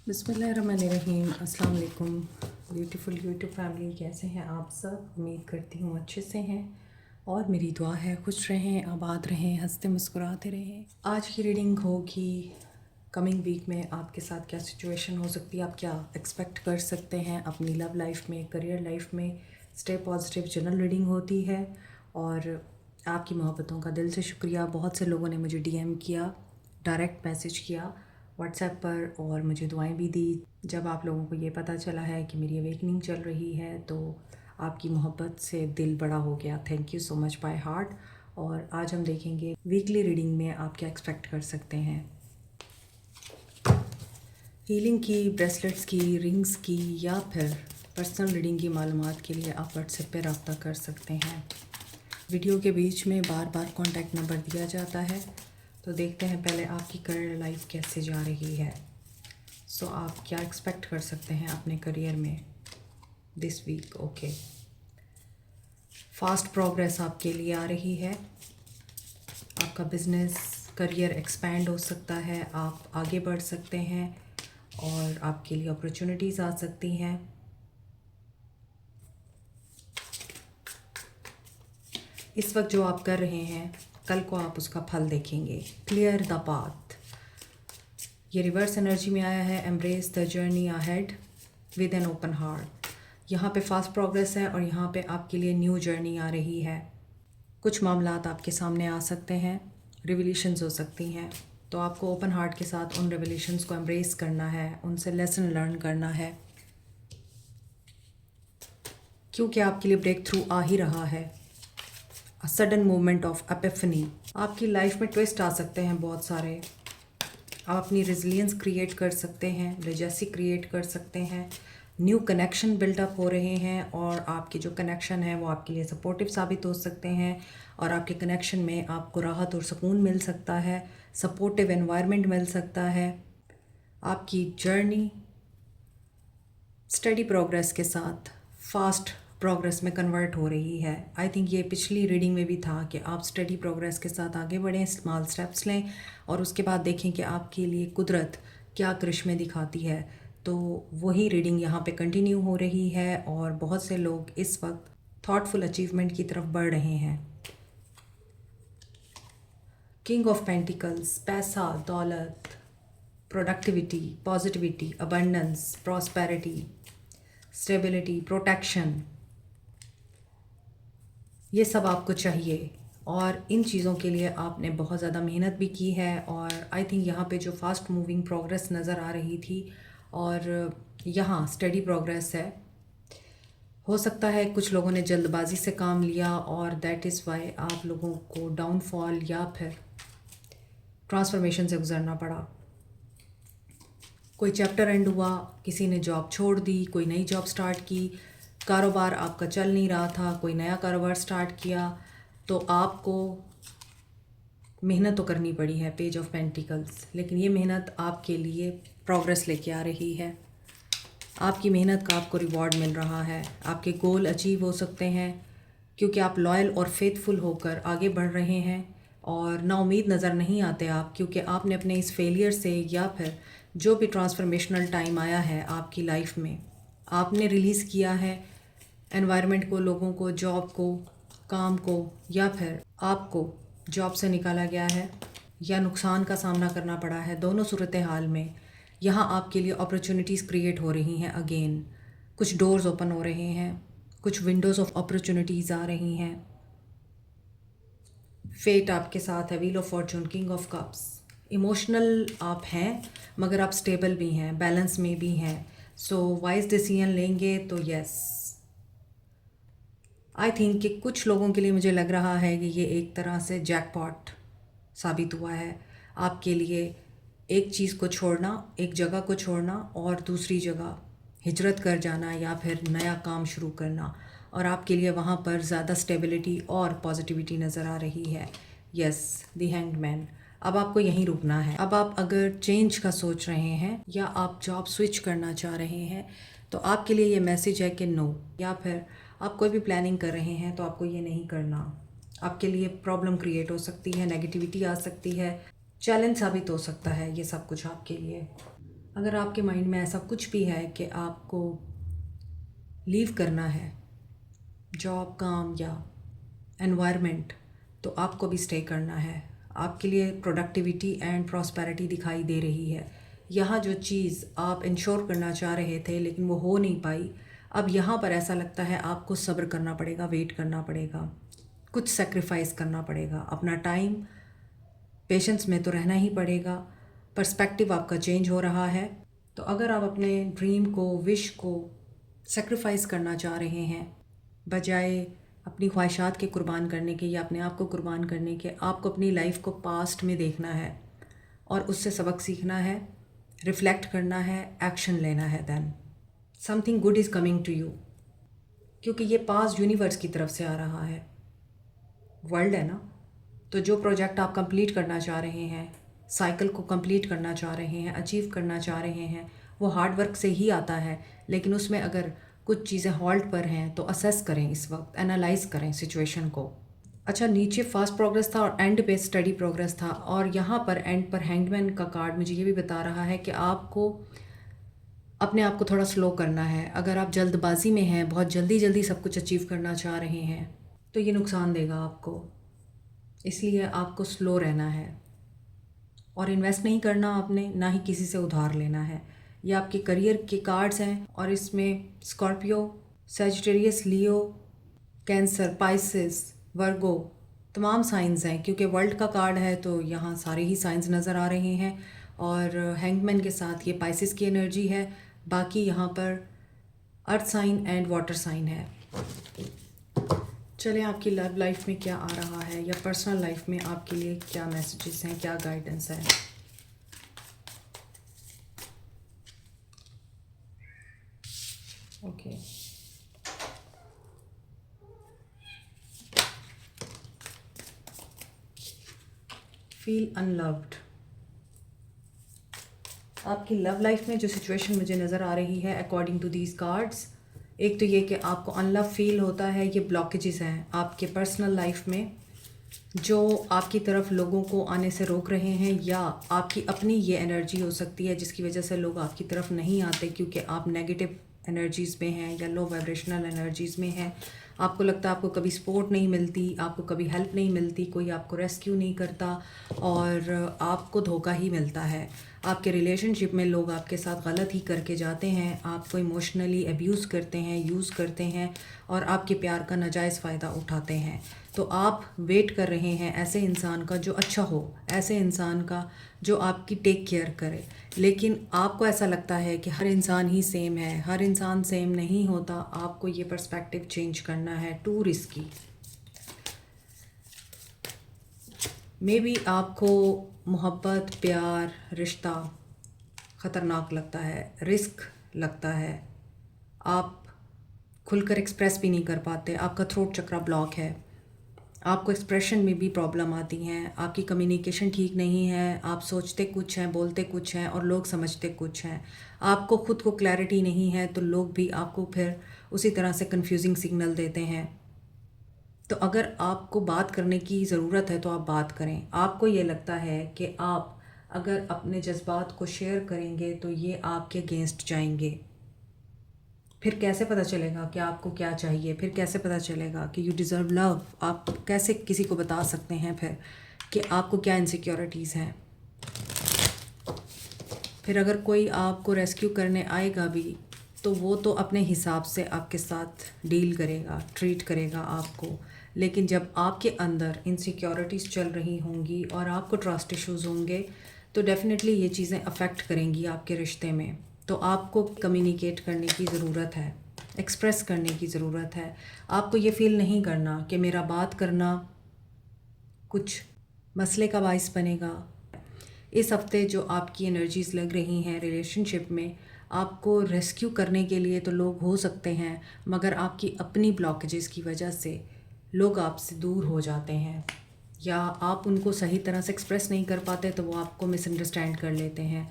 बिस्मिल्लाहिर्रहमानिर्रहीम। अस्सलाम वालेकुम ब्यूटीफुल यूट्यूब फैमिली, कैसे हैं आप सब? उम्मीद करती हूँ अच्छे से हैं और मेरी दुआ है खुश रहें, आबाद रहें, हंसते मुस्कुराते रहें। आज की रीडिंग होगी कमिंग वीक में आपके साथ क्या सिचुएशन हो सकती है, आप क्या एक्सपेक्ट कर सकते हैं अपनी लव लाइफ में, करियर लाइफ में। स्टे पॉजिटिव जनरल रीडिंग होती है और आपकी मोहब्बतों का दिल से शुक्रिया। बहुत से लोगों ने मुझे डीएम किया, डायरेक्ट मैसेज किया व्हाट्सएप पर और मुझे दुआएं भी दी। जब आप लोगों को ये पता चला है कि मेरी अवेकनिंग चल रही है तो आपकी मोहब्बत से दिल बड़ा हो गया। Thank you so much by heart. और आज हम देखेंगे वीकली रीडिंग में आप क्या एक्सपेक्ट कर सकते हैं। हीलिंग की, ब्रेसलेट्स की, रिंग्स की या फिर पर्सनल रीडिंग की मालूमात के लिए आप व्हाट्सएप पर रब्ता कर सकते हैं। वीडियो के बीच में बार बार कॉन्टैक्ट नंबर दिया जाता है। तो देखते हैं पहले आपकी करियर लाइफ कैसे जा रही है। सो आप क्या एक्सपेक्ट कर सकते हैं अपने करियर में this week. Okay, fast progress आपके लिए आ रही है। आपका बिजनेस करियर एक्सपैंड हो सकता है, आप आगे बढ़ सकते हैं और आपके लिए अपॉर्चुनिटीज़ आ सकती हैं। इस वक्त जो आप कर रहे हैं कल को आप उसका फल देखेंगे। क्लियर द पाथ, ये रिवर्स एनर्जी में आया है। Embrace the journey ahead with an open heart. यहाँ पे फास्ट प्रोग्रेस है और यहाँ पे आपके लिए न्यू जर्नी आ रही है। कुछ मामलात आपके सामने आ सकते हैं, रिवलेशंस हो सकती हैं, तो आपको ओपन हार्ट के साथ उन रिवलेशंस को एम्ब्रेस करना है, उनसे लेसन लर्न करना है, क्योंकि आपके लिए ब्रेक थ्रू आ ही रहा है। A sudden movement of Epiphany, आपकी लाइफ में ट्विस्ट आ सकते हैं बहुत सारे। आप अपनी रेजिलियंस क्रिएट कर सकते हैं, लेजेसी क्रिएट कर सकते हैं, न्यू कनेक्शन बिल्डअप हो रहे हैं और आपके जो कनेक्शन है वो आपके लिए सपोर्टिव साबित हो सकते हैं और आपके कनेक्शन में आपको राहत और सुकून मिल सकता है, सपोर्टिव एनवायरनमेंट मिल सकता है। आपकी जर्नी स्टडी प्रोग्रेस के साथ फास्ट प्रोग्रेस में कन्वर्ट हो रही है। आई थिंक ये पिछली रीडिंग में भी था कि आप स्टडी प्रोग्रेस के साथ आगे बढ़ें, स्मॉल स्टेप्स लें और उसके बाद देखें कि आपके लिए कुदरत क्या करिश्मे दिखाती है। तो वही रीडिंग यहाँ पे कंटिन्यू हो रही है और बहुत से लोग इस वक्त थॉटफुल अचीवमेंट की तरफ बढ़ रहे हैं। किंग ऑफ पेंटिकल्स, पैसा, दौलत, productivity, positivity, abundance, prosperity, stability, protection, ये सब आपको चाहिए और इन चीज़ों के लिए आपने बहुत ज़्यादा मेहनत भी की है। और आई थिंक यहाँ पे जो फास्ट मूविंग प्रोग्रेस नज़र आ रही थी और यहाँ स्टडी प्रोग्रेस है। हो सकता है कुछ लोगों ने जल्दबाजी से काम लिया और दैट इज़ वाई आप लोगों को डाउनफॉल या फिर ट्रांसफॉर्मेशन से गुजरना पड़ा। कोई चैप्टर एंड हुआ, किसी ने जॉब छोड़ दी, कोई नई जॉब स्टार्ट की, कारोबार आपका चल नहीं रहा था, कोई नया कारोबार स्टार्ट किया, तो आपको मेहनत तो करनी पड़ी है। पेज ऑफ पेंटिकल्स, लेकिन ये मेहनत आपके लिए प्रोग्रेस लेके आ रही है। आपकी मेहनत का आपको रिवॉर्ड मिल रहा है, आपके गोल अचीव हो सकते हैं क्योंकि आप लॉयल और फेथफुल होकर आगे बढ़ रहे हैं और नाउम्मीद नज़र नहीं आते आप, क्योंकि आपने अपने इस फेलियर से या फिर जो भी ट्रांसफॉर्मेशनल टाइम आया है आपकी लाइफ में, आपने रिलीज़ किया है एनवायरनमेंट को, लोगों को, जॉब को, काम को, या फिर आपको जॉब से निकाला गया है या नुकसान का सामना करना पड़ा है। दोनों सूरत हाल में यहाँ आपके लिए अपॉर्चुनिटीज़ क्रिएट हो रही हैं अगेन। कुछ डोर्स ओपन हो रहे हैं, कुछ विंडोज़ ऑफ अपॉर्चुनिटीज़ आ रही हैं। फेट आपके साथ है, wheel of Fortune, king of cups. Emotional आप हैं मगर आप स्टेबल भी हैं, बैलेंस में भी हैं। सो वाइज डिसीजन लेंगे तो यस, आई थिंक कि कुछ लोगों के लिए मुझे लग रहा है कि ये एक तरह से जैकपॉट साबित हुआ है आपके लिए। एक चीज़ को छोड़ना, एक जगह को छोड़ना और दूसरी जगह हिजरत कर जाना या फिर नया काम शुरू करना, और आपके लिए वहाँ पर ज़्यादा स्टेबिलिटी और पॉजिटिविटी नज़र आ रही है। Yes, the hanged man. अब आपको यहीं रुकना है। अब आप अगर चेंज का सोच रहे हैं या आप जॉब स्विच करना चाह रहे हैं तो आपके लिए ये मैसेज है कि नो, या फिर आप कोई भी प्लानिंग कर रहे हैं तो आपको ये नहीं करना। आपके लिए प्रॉब्लम क्रिएट हो सकती है, नेगेटिविटी आ सकती है, चैलेंज साबित हो सकता है ये सब कुछ आपके लिए। अगर आपके माइंड में ऐसा कुछ भी है कि आपको लीव करना है, जॉब, काम या एनवायरनमेंट, तो आपको भी स्टे करना है। आपके लिए प्रोडक्टिविटी एंड प्रॉस्पेरिटी दिखाई दे रही है। यहाँ जो चीज़ आप इंश्योर करना चाह रहे थे लेकिन वो हो नहीं पाई, अब यहाँ पर ऐसा लगता है आपको सब्र करना पड़ेगा, वेट करना पड़ेगा, कुछ सेक्रीफाइस करना पड़ेगा। अपना टाइम, पेशेंस में तो रहना ही पड़ेगा। पर्सपेक्टिव आपका चेंज हो रहा है। तो अगर आप अपने ड्रीम को, विश को सेक्रीफाइस करना चाह रहे हैं, बजाय अपनी ख्वाहिशात के कुर्बान करने के या अपने आप को कुर्बान करने के, आपको अपनी लाइफ को पास्ट में देखना है और उससे सबक सीखना है, रिफ़्लेक्ट करना है, एक्शन लेना है। Then something good is coming to you, क्योंकि ये पास्ट यूनिवर्स की तरफ से आ रहा है। वर्ल्ड है ना, तो जो प्रोजेक्ट आप कंप्लीट करना चाह रहे हैं, साइकिल को कंप्लीट करना चाह रहे हैं, अचीव करना चाह रहे हैं, वो हार्ड वर्क से ही आता है। लेकिन उसमें अगर कुछ चीज़ें हॉल्ट पर हैं तो असेस करें, इस वक्त एनालाइज करें सिचुएशन को। अच्छा, नीचे फास्ट प्रोग्रेस था और एंड पे स्टडी प्रोग्रेस था, और यहाँ पर एंड पर हैंगमैन का कार्ड मुझे ये भी बता रहा है कि आपको अपने आप को थोड़ा स्लो करना है। अगर आप जल्दबाजी में हैं, बहुत जल्दी जल्दी सब कुछ अचीव करना चाह रहे हैं, तो ये नुकसान देगा आपको। इसलिए आपको स्लो रहना है और इन्वेस्ट नहीं करना आपने, ना ही किसी से उधार लेना है। ये आपके करियर के कार्ड्स हैं और इसमें स्कॉर्पियो, सैजिटेरियस, लियो, कैंसर, पाइसिस, वर्गो तमाम साइंस हैं। क्योंकि वर्ल्ड का कार्ड है तो यहाँ सारे ही साइंस नज़र आ रहे हैं। और हैंगमैन के साथ ये पाइसिस की एनर्जी है। बाकी यहाँ पर earth sign and water sign है। चलें, आपकी लव लाइफ में क्या आ रहा है या पर्सनल लाइफ में आपके लिए क्या मैसेजेस हैं, क्या गाइडेंस है। Okay, feel unloved. आपकी लव लाइफ में जो सिचुएशन मुझे नज़र आ रही है अकॉर्डिंग टू दीज कार्ड्स, एक तो ये कि आपको अनलव फील होता है। ये ब्लॉकेजेस हैं आपके पर्सनल लाइफ में जो आपकी तरफ लोगों को आने से रोक रहे हैं, या आपकी अपनी ये एनर्जी हो सकती है जिसकी वजह से लोग आपकी तरफ नहीं आते क्योंकि आप नेगेटिव एनर्जीज़ में हैं या लो वाइब्रेशनल एनर्जीज़ में हैं। आपको लगता है आपको कभी सपोर्ट नहीं मिलती, आपको कभी हेल्प नहीं मिलती, कोई आपको रेस्क्यू नहीं करता और आपको धोखा ही मिलता है। आपके रिलेशनशिप में लोग आपके साथ गलत ही करके जाते हैं, आपको इमोशनली अब्यूज़ करते हैं, यूज़ करते हैं और आपके प्यार का नाजायज़ फ़ायदा उठाते हैं। तो आप वेट कर रहे हैं ऐसे इंसान का जो अच्छा हो, ऐसे इंसान का जो आपकी टेक केयर करे। लेकिन आपको ऐसा लगता है कि हर इंसान ही सेम है। हर इंसान सेम नहीं होता। आपको ये पर्सपेक्टिव चेंज करना है। To risky. मे बी आपको मोहब्बत, प्यार, रिश्ता ख़तरनाक लगता है, रिस्क लगता है। आप खुलकर एक्सप्रेस भी नहीं कर पाते, आपका थ्रोट चक्रा ब्लॉक है, आपको एक्सप्रेशन में भी प्रॉब्लम आती हैं, आपकी कम्युनिकेशन ठीक नहीं है, आप सोचते कुछ हैं, बोलते कुछ हैं और लोग समझते कुछ हैं। आपको ख़ुद को क्लैरिटी नहीं है तो लोग भी आपको फिर उसी तरह से कंफ्यूजिंग सिग्नल देते हैं। तो अगर आपको बात करने की ज़रूरत है तो आप बात करें। आपको ये लगता है कि आप अगर अपने जज्बात को शेयर करेंगे तो ये आपके अगेंस्ट जाएंगे। फिर कैसे पता चलेगा कि आपको क्या चाहिए? फिर कैसे पता चलेगा कि यू डिज़र्व लव? आप कैसे किसी को बता सकते हैं फिर कि आपको क्या इनसिक्योरिटीज़ हैं? फिर अगर कोई आपको रेस्क्यू करने आएगा भी तो वो तो अपने हिसाब से आपके साथ डील करेगा, ट्रीट करेगा आपको। लेकिन जब आपके अंदर इनसिक्योरिटीज़ चल रही होंगी और आपको ट्रस्ट इश्यूज़ होंगे तो डेफ़िनेटली ये चीज़ें अफेक्ट करेंगी आपके रिश्ते में। तो आपको कम्युनिकेट करने की ज़रूरत है, एक्सप्रेस करने की ज़रूरत है। आपको ये फ़ील नहीं करना कि मेरा बात करना कुछ मसले का बाइस बनेगा। इस हफ्ते जो आपकी एनर्जीज़ लग रही हैं रिलेशनशिप में, आपको रेस्क्यू करने के लिए तो लोग हो सकते हैं, मगर आपकी अपनी ब्लॉकेजेस की वजह से लोग आपसे दूर हो जाते हैं या आप उनको सही तरह से एक्सप्रेस नहीं कर पाते तो वो आपको मिसअंडरस्टैंड कर लेते हैं।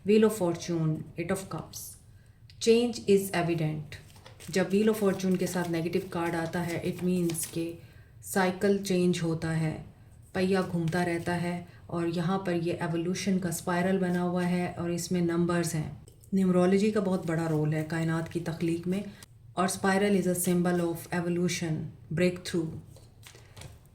Wheel of Fortune, 8 of cups. Change is evident. जब व्हील ऑफ फॉर्चून के साथ नेगेटिव कार्ड आता है इट मीन्स के साइकिल चेंज होता है, पहिया घूमता रहता है और यहाँ पर ये एवोल्यूशन का स्पायरल बना हुआ है और इसमें नंबर्स हैं। न्यूमरोलॉजी का बहुत बड़ा रोल है कायनात की तख्लीक में, और spiral is a symbol of evolution, break through,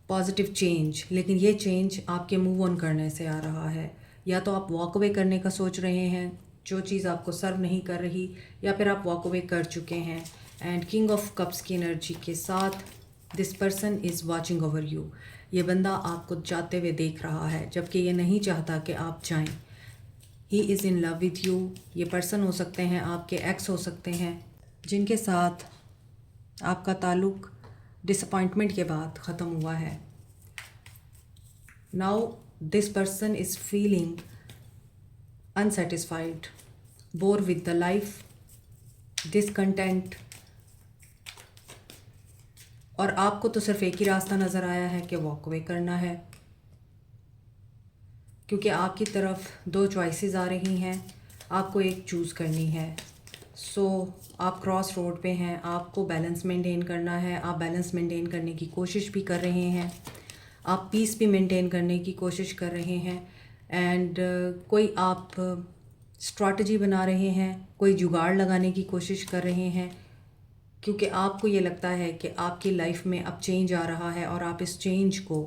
positive change. लेकिन ये चेंज आपके मूव ऑन करने से आ रहा है। या तो आप वॉक अवे करने का सोच रहे हैं, जो चीज़ आपको सर्व नहीं कर रही, या फिर आप वॉक अवे कर चुके हैं। एंड किंग ऑफ कप्स की एनर्जी के साथ this person is watching over you. ये बंदा आपको जाते हुए देख रहा है, जबकि ये नहीं चाहता कि आप जाएं। He is in love with you. ये पर्सन हो सकते हैं, आपके एक्स हो सकते हैं, जिनके साथ आपका ताल्लुक़ डिसअपॉइंटमेंट के बाद ख़त्म हुआ है। Now this person is feeling unsatisfied, bore with the life, discontent. और आपको तो सिर्फ एक ही रास्ता नज़र आया है कि वॉक अवे करना है, क्योंकि आपकी तरफ दो चॉइसेस आ रही हैं, आपको एक चूज़ करनी है। सो आप क्रॉस रोड पे हैं, आपको बैलेंस मेंटेन करना है। आप बैलेंस मेंटेन करने की कोशिश भी कर रहे हैं, आप पीस भी मेंटेन करने की कोशिश कर रहे हैं। एंड कोई आप स्ट्रैटेजी बना रहे हैं, कोई जुगाड़ लगाने की कोशिश कर रहे हैं, क्योंकि आपको ये लगता है कि आपकी लाइफ में अब चेंज आ रहा है और आप इस चेंज को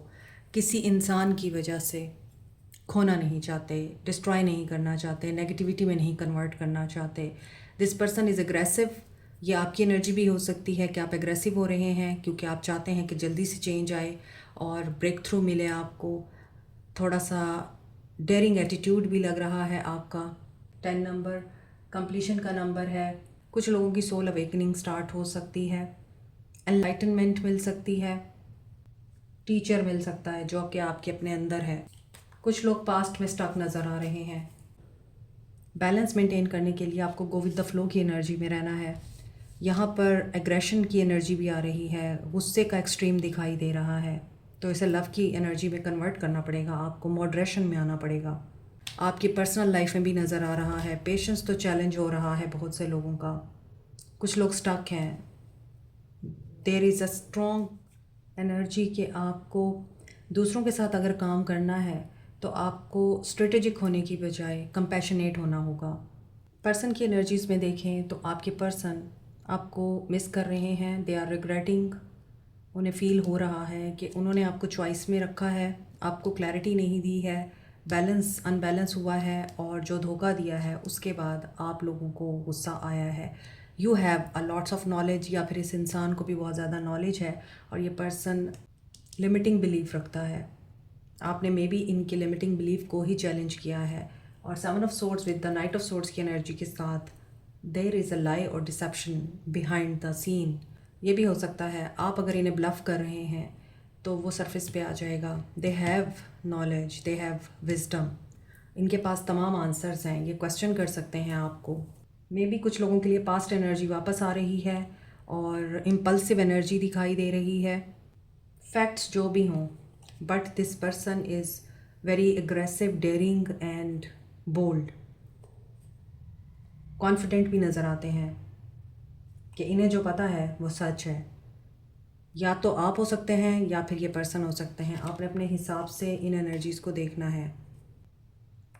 किसी इंसान की वजह से खोना नहीं चाहते, डिस्ट्रॉय नहीं करना चाहते, नेगेटिविटी में नहीं कन्वर्ट करना चाहते। This person is aggressive. ये आपकी एनर्जी भी हो सकती है कि आप एग्रेसिव हो रहे हैं, क्योंकि आप चाहते हैं कि जल्दी से चेंज आए और ब्रेक थ्रू मिले आपको। थोड़ा सा डेयरिंग एटीट्यूड भी लग रहा है आपका। 10 नंबर कंप्लीशन का नंबर है। कुछ लोगों की सोल अवेकनिंग स्टार्ट हो सकती है, एनलाइटनमेंट मिल सकती है, टीचर मिल सकता है जो कि आपके अपने अंदर है। कुछ लोग पास्ट में स्टक नज़र आ रहे हैं। बैलेंस मेंटेन करने के लिए आपको गो विद द फ्लो की एनर्जी में रहना है। यहाँ पर एग्रेशन की एनर्जी भी आ रही है, गुस्से का एक्सट्रीम दिखाई दे रहा है, तो इसे लव की एनर्जी में कन्वर्ट करना पड़ेगा, आपको मॉडरेशन में आना पड़ेगा। आपकी पर्सनल लाइफ में भी नज़र आ रहा है पेशेंस तो चैलेंज हो रहा है बहुत से लोगों का। कुछ लोग स्टक हैं। There is a strong energy कि आपको दूसरों के साथ अगर काम करना है तो आपको स्ट्रेटेजिक होने की बजाय कंपैशनेट होना होगा। पर्सन की एनर्जीज़ में देखें तो आपके पर्सन आपको मिस कर रहे हैं, दे आर रिग्रेटिंग। उन्हें फ़ील हो रहा है कि उन्होंने आपको चॉइस में रखा है, आपको क्लैरिटी नहीं दी है, बैलेंस अनबैलेंस हुआ है, और जो धोखा दिया है उसके बाद आप लोगों को गुस्सा आया है। You have a lots of knowledge, या फिर इस इंसान को भी बहुत ज़्यादा नॉलेज है और ये पर्सन लिमिटिंग बिलीफ रखता है। आपने मे बी इनके लिमिटिंग बिलीफ को ही चैलेंज किया है। और 7 of swords with the night of swords की एनर्जी के साथ देयर इज़ अ लाई और डिसेप्शन बिहाइंड द सीन। ये भी हो सकता है आप अगर इन्हें ब्लफ कर रहे हैं तो वो सरफेस पे आ जाएगा। They have knowledge, they have wisdom, इनके पास तमाम आंसर्स हैं, ये क्वेश्चन कर सकते हैं आपको। मे बी कुछ लोगों के लिए पास्ट एनर्जी वापस आ रही है और इम्पल्सिव एनर्जी दिखाई दे रही है। फैक्ट्स जो भी हों, but this person is very aggressive, daring and bold. Confident भी नज़र आते हैं कि इन्हें जो पता है वो सच है। या तो आप हो सकते हैं या फिर ये पर्सन हो सकते हैं। आपने अपने हिसाब से इन एनर्जीज़ को देखना है।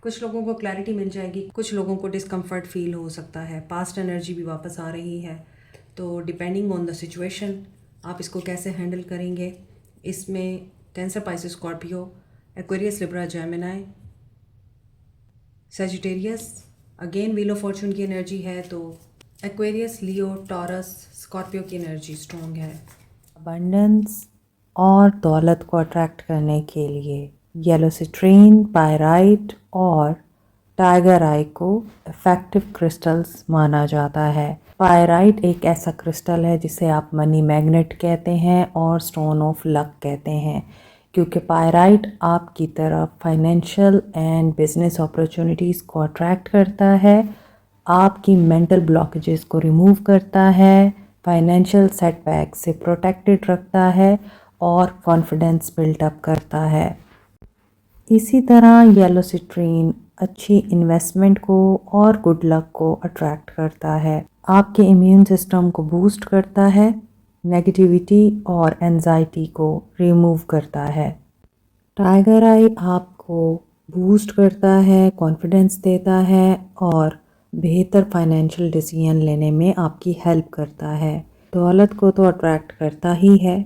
कुछ लोगों को क्लैरिटी मिल जाएगी, कुछ लोगों को डिस्कम्फर्ट फील हो सकता है। पास्ट एनर्जी भी वापस आ रही है, तो डिपेंडिंग ऑन द सिचुएशन आप इसको कैसे हैंडल करेंगे। इसमें cancer, Pisces, Scorpio, Aquarius, Libra, Gemini, Sagittarius, again wheel of Fortune की एनर्जी है, तो एक्वेरियस, लियो, टॉरस, स्कॉर्पियो की एनर्जी स्ट्रॉन्ग है। अबंडेंस और दौलत को अट्रैक्ट करने के लिए येलो सिट्रीन, पायराइट और टाइगर आई को इफ़ेक्टिव क्रिस्टल्स माना जाता है। पायराइट एक ऐसा क्रिस्टल है जिसे आप मनी मैग्नेट कहते हैं और स्टोन ऑफ लक कहते हैं, क्योंकि पायराइट आपकी तरफ फाइनेंशियल एंड बिजनेस अपॉर्चुनिटीज़ को अट्रैक्ट करता है, आपकी मेंटल ब्लॉकेजेस को रिमूव करता है, फाइनेंशियल सेटबैक से प्रोटेक्टेड रखता है और कॉन्फिडेंस बिल्टअप करता है। इसी तरह येलो सिट्रीन अच्छी इन्वेस्टमेंट को और गुड लक को अट्रैक्ट करता है, आपके इम्यून सिस्टम को बूस्ट करता है, नेगेटिविटी और एंजाइटी को रिमूव करता है। टाइगर आई आपको बूस्ट करता है, कॉन्फिडेंस देता है और बेहतर फाइनेंशियल डिसीजन लेने में आपकी हेल्प करता है। दौलत को तो अट्रैक्ट करता ही है।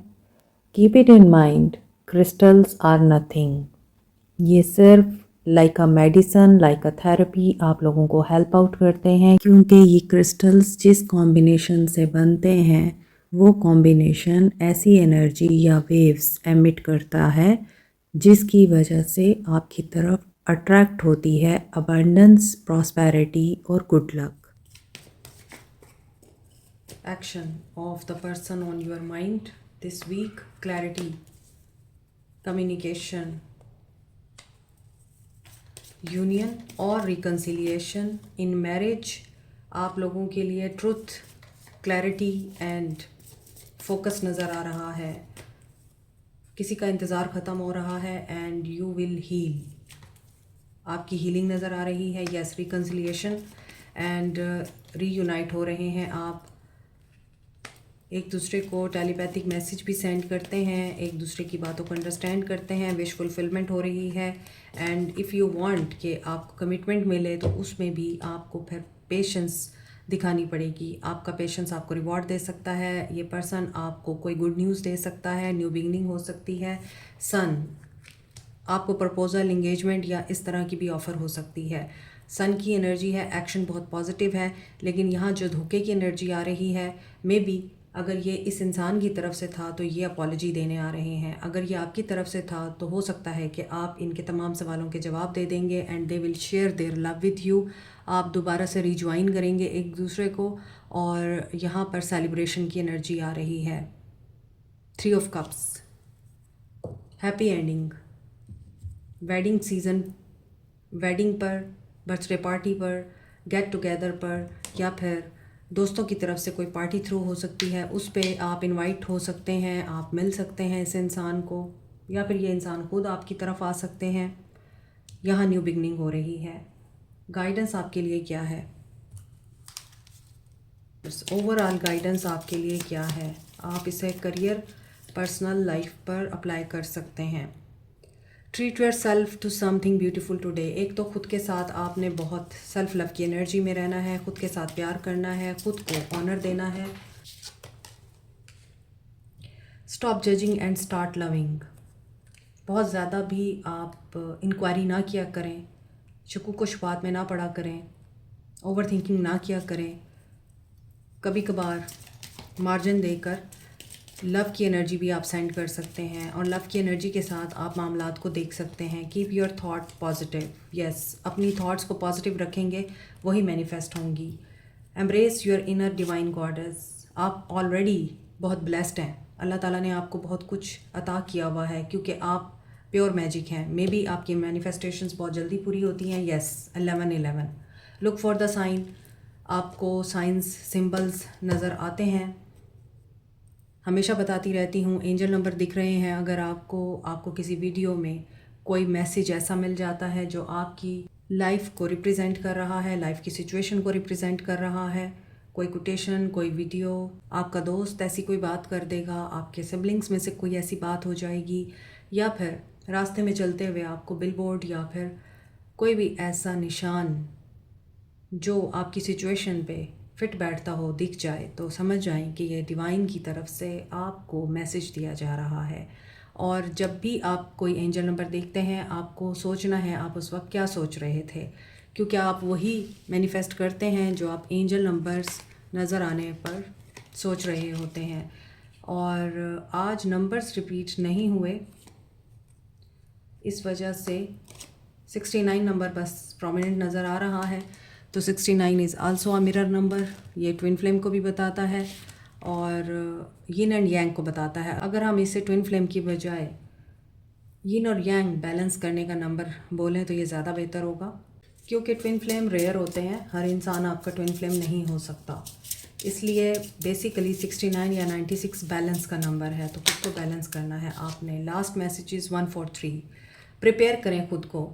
Keep it in mind, crystals are nothing. ये सिर्फ like a medicine, like a therapy आप लोगों को हेल्प आउट करते हैं, क्योंकि ये क्रिस्टल्स जिस कॉम्बिनेशन से बनते हैं वो कॉम्बिनेशन ऐसी एनर्जी या वेव्स एमिट करता है जिसकी वजह से आपकी तरफ अट्रैक्ट होती है अबंडेंस, प्रॉस्पेरिटी और good luck. Action of the person on your mind this week: clarity, communication, union और रिकन्सिलिएशन इन मैरिज। आप लोगों के लिए ट्रुथ, क्लैरिटी एंड फोकस नज़र आ रहा है। किसी का इंतज़ार ख़त्म हो रहा है एंड यू विल हील। आपकी हीलिंग नज़र आ रही है। यस, रिकन्सिलिएशन एंड रीयूनाइट हो रहे हैं आप। एक दूसरे को टेलीपैथिक मैसेज भी सेंड करते हैं, एक दूसरे की बातों को अंडरस्टैंड करते हैं। विश फुलफिलमेंट हो रही है। एंड इफ़ यू वांट कि आपको कमिटमेंट मिले तो उसमें भी आपको फिर पेशेंस दिखानी पड़ेगी। आपका पेशेंस आपको रिवॉर्ड दे सकता है। ये पर्सन आपको कोई गुड न्यूज़ दे सकता है, न्यू बिगनिंग हो सकती है। सन आपको प्रपोजल, इंगेजमेंट या इस तरह की भी ऑफ़र हो सकती है। सन की एनर्जी है, एक्शन बहुत पॉजिटिव है। लेकिन यहाँ जो धोखे की एनर्जी आ रही है, मे बी अगर ये इस इंसान की तरफ से था तो ये अपॉलॉजी देने आ रहे हैं। अगर ये आपकी तरफ से था तो हो सकता है कि आप इनके तमाम सवालों के जवाब दे देंगे and they will share their love with you. आप दोबारा से रिज्वाइन करेंगे एक दूसरे को और यहाँ पर सेलिब्रेशन की एनर्जी आ रही है। 3 of cups, happy ending, wedding season, wedding पर, बर्थडे पार्टी पर, गेट टुगेदर पर या फिर दोस्तों की तरफ से कोई पार्टी थ्रू हो सकती है। उस पे आप इनवाइट हो सकते हैं, आप मिल सकते हैं इस इंसान को या फिर ये इंसान खुद आपकी तरफ आ सकते हैं। यहाँ न्यू बिगनिंग हो रही है। गाइडेंस आपके लिए क्या है? ओवरऑल गाइडेंस आपके लिए क्या है? आप इसे करियर, पर्सनल लाइफ पर अप्लाई कर सकते हैं। Treat your self to something beautiful today. एक तो खुद के साथ आपने बहुत सेल्फ लव की एनर्जी में रहना है, खुद के साथ प्यार करना है, खुद को ऑनर देना है। Stop judging and start loving. बहुत ज़्यादा भी आप इंक्वायरी ना किया करें, शकूक शुबात में ना पड़ा करें, ओवर थिंकिंग ना किया करें। कभी कभार मार्जिन देकर लव की एनर्जी भी आप सेंड कर सकते हैं और लव की एनर्जी के साथ आप मामलात को देख सकते हैं। Keep your thought positive. Yes, अपनी थॉट्स को पॉजिटिव रखेंगे, वही मैनिफेस्ट होंगी। Embrace your inner divine goddess. आप ऑलरेडी बहुत ब्लेस्ड हैं। अल्लाह ताला ने आपको बहुत कुछ अता किया हुआ है क्योंकि आप प्योर मैजिक हैं। मे बी आपकी मैनिफेस्टेशंस बहुत जल्दी पूरी होती हैं। Yes, 11-11। Look for the sign. आपको साइंस, सिंबल्स नज़र आते हैं। हमेशा बताती रहती हूँ, एंजल नंबर दिख रहे हैं। अगर आपको किसी वीडियो में कोई मैसेज ऐसा मिल जाता है जो आपकी लाइफ को रिप्रेजेंट कर रहा है, लाइफ की सिचुएशन को रिप्रेजेंट कर रहा है, कोई कोटेशन, कोई वीडियो, आपका दोस्त ऐसी कोई बात कर देगा, आपके सिबलिंग्स में से कोई ऐसी बात हो जाएगी, या फिर रास्ते में चलते हुए आपको बिलबोर्ड या फिर कोई भी ऐसा निशान जो आपकी सिचुएशन पे फिट बैठता हो दिख जाए, तो समझ जाएं कि ये डिवाइन की तरफ से आपको मैसेज दिया जा रहा है। और जब भी आप कोई एंजल नंबर देखते हैं, आपको सोचना है आप उस वक्त क्या सोच रहे थे, क्योंकि आप वही मैनिफेस्ट करते हैं जो आप एंजल नंबर्स नज़र आने पर सोच रहे होते हैं। और आज नंबर्स रिपीट नहीं हुए, इस वजह से 69 नंबर बस प्रोमिनेंट नज़र आ रहा है। तो 69 is also a mirror number. ये ट्विन फ्लेम को भी बताता है और यिन एंड यांग को बताता है। अगर हम इसे ट्विन फ्लेम की बजाय यिन और यांग बैलेंस करने का नंबर बोलें तो ये ज़्यादा बेहतर होगा, क्योंकि ट्विन फ्लेम रेयर होते हैं। हर इंसान आपका ट्विन फ्लेम नहीं हो सकता। इसलिए बेसिकली 69 या 96 बैलेंस का नंबर है, तो खुद को बैलेंस करना है आपने। Last message 143। प्रिपेयर करें खुद को।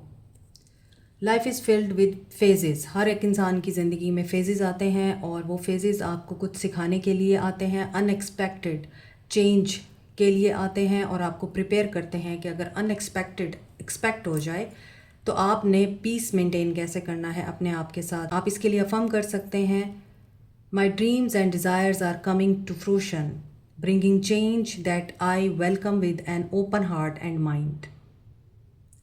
Life is filled with phases. हर एक इंसान की ज़िंदगी में फेजेस आते हैं और वो फेजेस आपको कुछ सिखाने के लिए आते हैं, अनएक्सपेक्टेड चेंज के लिए आते हैं और आपको प्रिपेयर करते हैं कि अगर अनएक्सपेक्टेड एक्सपेक्ट हो जाए तो आपने पीस मेंटेन कैसे करना है अपने आप के साथ। आप इसके लिए अफर्म कर सकते हैं, my dreams and desires are coming to fruition, bringing change that I welcome with an open heart and mind.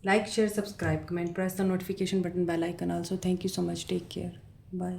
Like, share, subscribe, comment, press the notification button, bell icon also. Thank you so much. Take care. Bye.